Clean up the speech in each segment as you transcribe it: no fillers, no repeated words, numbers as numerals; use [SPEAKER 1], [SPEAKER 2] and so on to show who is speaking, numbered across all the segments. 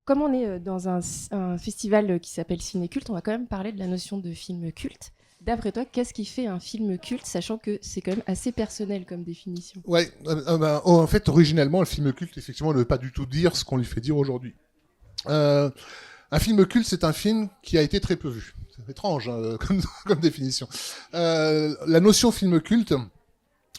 [SPEAKER 1] comme on est dans un festival qui s'appelle Ciné-Culte, on va quand même parler de la notion de film culte. D'après toi, qu'est-ce qui fait un film culte, sachant que c'est quand même assez personnel comme définition?
[SPEAKER 2] Ouais, en fait, originellement, le film culte, effectivement, ne veut pas du tout dire ce qu'on lui fait dire aujourd'hui. Un film culte, c'est un film qui a été très peu vu. C'est étrange hein, comme définition. La notion film culte,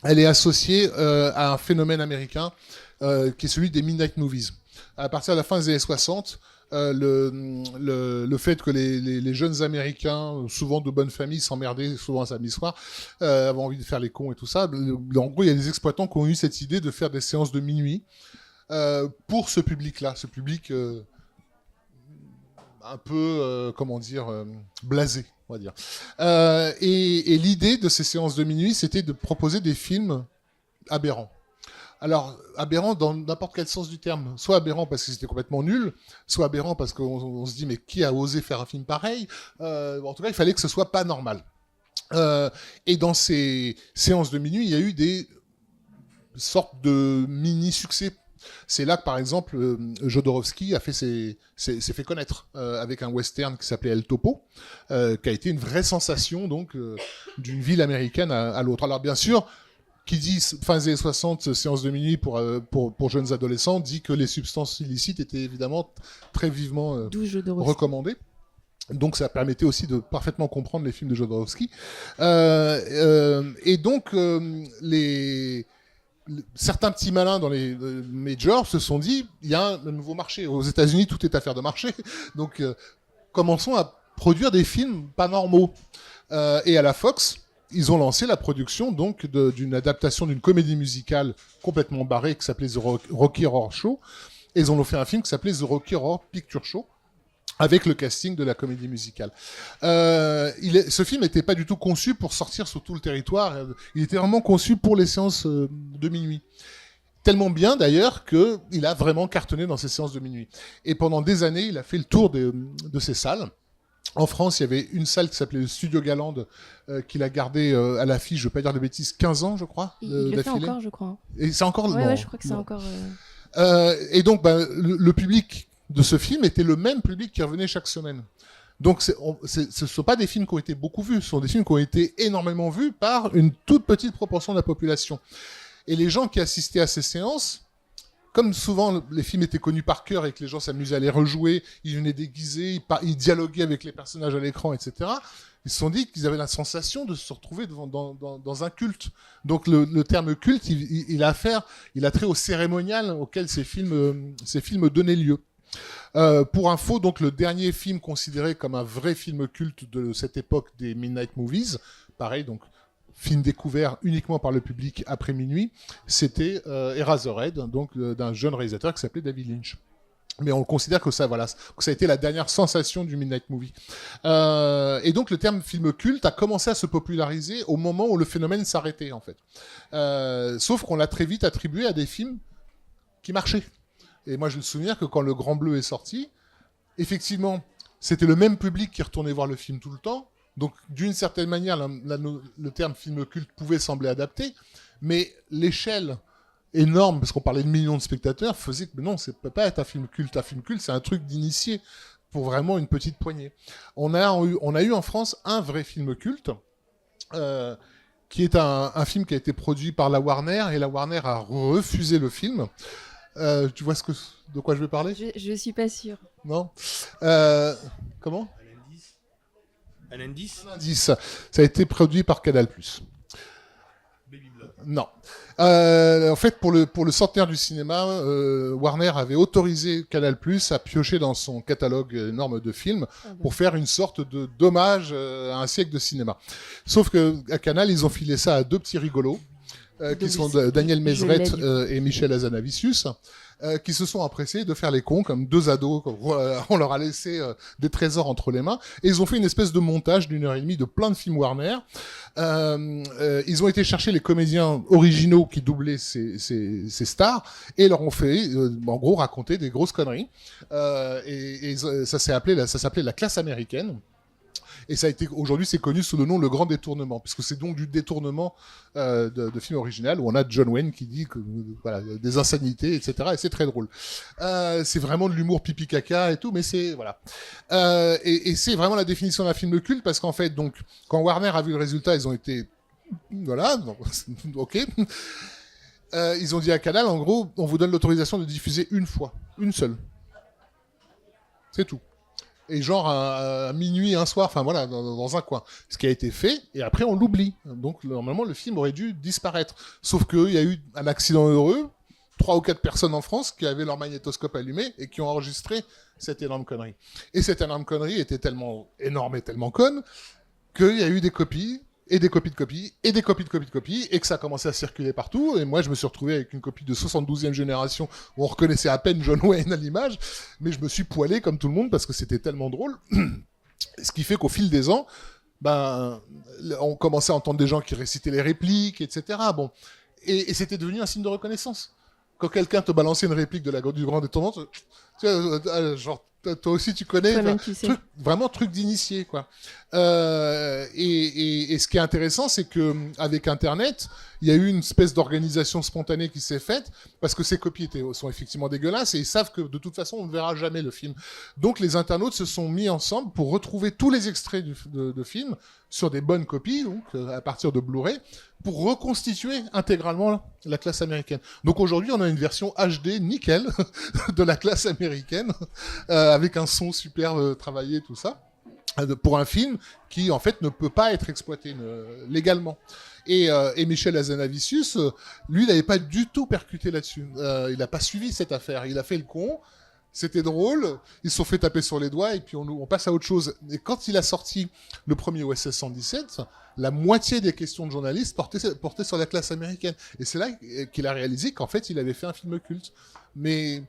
[SPEAKER 2] elle est associée à un phénomène américain qui est celui des midnight movies. À partir de la fin des années 60, le fait que les jeunes Américains, souvent de bonne famille, s'emmerdaient souvent un samedi soir, avaient envie de faire les cons et tout ça. En gros, il y a des exploitants qui ont eu cette idée de faire des séances de minuit pour ce public-là, ce public un peu, blasé, on va dire. Et l'idée de ces séances de minuit, c'était de proposer des films aberrants. Alors, aberrant dans n'importe quel sens du terme. Soit aberrant parce que c'était complètement nul, soit aberrant parce qu'on se dit mais qui a osé faire un film pareil en tout cas, il fallait que ce soit pas normal. Et dans ces séances de minuit, il y a eu des sortes de mini-succès. C'est là que, par exemple, Jodorowsky s'est fait connaître avec un western qui s'appelait El Topo, qui a été une vraie sensation donc d'une ville américaine à l'autre. Alors bien sûr, qui dit fin des années 60, séance de minuit pour jeunes adolescents, dit que les substances illicites étaient évidemment très vivement recommandées. Donc ça permettait aussi de parfaitement comprendre les films de Jodorowsky. Et donc certains petits malins dans les majors se sont dit, il y a un nouveau marché. Aux États-Unis, tout est affaire de marché. Donc commençons à produire des films pas normaux. Et à la Fox, ils ont lancé la production donc d'une adaptation d'une comédie musicale complètement barrée qui s'appelait The Rocky Horror Show. Et ils ont fait un film qui s'appelait The Rocky Horror Picture Show avec le casting de la comédie musicale. Ce film n'était pas du tout conçu pour sortir sur tout le territoire. Il était vraiment conçu pour les séances de minuit. Tellement bien d'ailleurs qu'il a vraiment cartonné dans ces séances de minuit. Et pendant des années, il a fait le tour de ces salles. En France, il y avait une salle qui s'appelait le Studio Galande, qu'il a gardé à l'affiche, je ne veux pas dire de bêtises, 15 ans, je crois.
[SPEAKER 1] Il le fait encore, je crois.
[SPEAKER 2] Et c'est encore...
[SPEAKER 1] Ouais, je crois que c'est encore...
[SPEAKER 2] et donc, le public de ce film était le même public qui revenait chaque semaine. Donc, ce ne sont pas des films qui ont été beaucoup vus, ce sont des films qui ont été énormément vus par une toute petite proportion de la population. Et les gens qui assistaient à ces séances... Comme souvent les films étaient connus par cœur et que les gens s'amusaient à les rejouer, ils venaient déguisés, ils dialoguaient avec les personnages à l'écran, etc. Ils se sont dit qu'ils avaient la sensation de se retrouver dans un culte. Donc le terme culte, il a trait au cérémonial auquel ces films donnaient lieu. Pour info, donc le dernier film considéré comme un vrai film culte de cette époque des Midnight Movies, pareil donc. Film découvert uniquement par le public après minuit, c'était Eraserhead, donc d'un jeune réalisateur qui s'appelait David Lynch. Mais on considère que ça a été la dernière sensation du Midnight Movie. Et donc le terme film culte a commencé à se populariser au moment où le phénomène s'arrêtait en fait. Sauf qu'on l'a très vite attribué à des films qui marchaient. Et moi j'ai le souvenir que quand Le Grand Bleu est sorti, effectivement, c'était le même public qui retournait voir le film tout le temps. Donc, d'une certaine manière, le terme film culte pouvait sembler adapté, mais l'échelle énorme, parce qu'on parlait de millions de spectateurs, faisait que non, ça ne peut pas être un film culte. Un film culte, c'est un truc d'initié pour vraiment une petite poignée. On a eu en France un vrai film culte, qui est un film qui a été produit par la Warner, et la Warner a refusé le film. Tu vois de quoi je vais parler ?
[SPEAKER 1] Je suis pas sûre.
[SPEAKER 2] Non. Comment ?
[SPEAKER 3] Un indice ?
[SPEAKER 2] Un indice. Ça a été produit par Canal+.
[SPEAKER 3] Baby Blood.
[SPEAKER 2] Non. En fait, pour le centenaire du cinéma, Warner avait autorisé Canal+ à piocher dans son catalogue énorme de films pour faire une sorte d'hommage à un siècle de cinéma. Sauf qu'à Canal, ils ont filé ça à deux petits rigolos, qui sont Daniel Mézret et Michel Hazanavicius, qui se sont empressés de faire les cons comme deux ados. On leur a laissé des trésors entre les mains. Et ils ont fait une espèce de montage d'1h30 de plein de films Warner. Ils ont été chercher les comédiens originaux qui doublaient ces stars et leur ont fait, en gros, raconter des grosses conneries. Ça s'appelait La classe américaine. Et ça a été, aujourd'hui, c'est connu sous le nom Le Grand Détournement, puisque c'est donc du détournement de film original, où on a John Wayne qui dit que, voilà, des insanités, etc. Et c'est très drôle. C'est vraiment de l'humour pipi caca et tout, mais c'est, voilà. Et c'est vraiment la définition d'un film culte, parce qu'en fait, donc, quand Warner a vu le résultat, ils ont été, voilà, ok. Ils ont dit à Canal, en gros, on vous donne l'autorisation de diffuser une fois, une seule. C'est tout. Et genre à minuit, un soir, enfin voilà, dans un coin. Ce qui a été fait, et après on l'oublie. Donc normalement, le film aurait dû disparaître. Sauf qu'il y a eu un accident heureux, 3 ou 4 personnes en France qui avaient leur magnétoscope allumé et qui ont enregistré cette énorme connerie. Et cette énorme connerie était tellement énorme et tellement conne qu'il y a eu des copies, et des copies de copies, et des copies de copies de copies, et que ça a commencé à circuler partout. Et moi, je me suis retrouvé avec une copie de 72e génération où on reconnaissait à peine John Wayne à l'image, mais je me suis poilé comme tout le monde parce que c'était tellement drôle. Ce qui fait qu'au fil des ans, ben, on commençait à entendre des gens qui récitaient les répliques, etc. Bon. Et c'était devenu un signe de reconnaissance. Quand quelqu'un te balançait une réplique du Grand Détournement, tu vois, genre, toi aussi tu connais, vraiment truc d'initié, quoi. Et ce qui est intéressant, c'est que avec Internet, il y a eu une espèce d'organisation spontanée qui s'est faite, parce que ces copies sont effectivement dégueulasses, et ils savent que de toute façon on ne verra jamais le film. Donc les internautes se sont mis ensemble pour retrouver tous les extraits de films sur des bonnes copies, donc à partir de Blu-ray, pour reconstituer intégralement la classe américaine. Donc aujourd'hui, on a une version HD nickel de la classe américaine, avec un son super travaillé, tout ça, pour un film qui en fait ne peut pas être exploité légalement. Et Michel Hazanavicius, lui, il n'avait pas du tout percuté là-dessus. Il n'a pas suivi cette affaire. Il a fait le con. C'était drôle, ils se sont fait taper sur les doigts et puis on passe à autre chose. Et quand il a sorti le premier OSS 117, la moitié des questions de journalistes portaient sur la classe américaine. Et c'est là qu'il a réalisé qu'en fait, il avait fait un film culte. Mais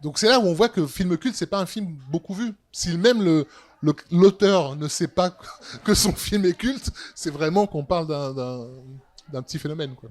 [SPEAKER 2] donc c'est là où on voit que film culte, c'est pas un film beaucoup vu. Si même l'auteur ne sait pas que son film est culte, c'est vraiment qu'on parle d'un petit phénomène, quoi.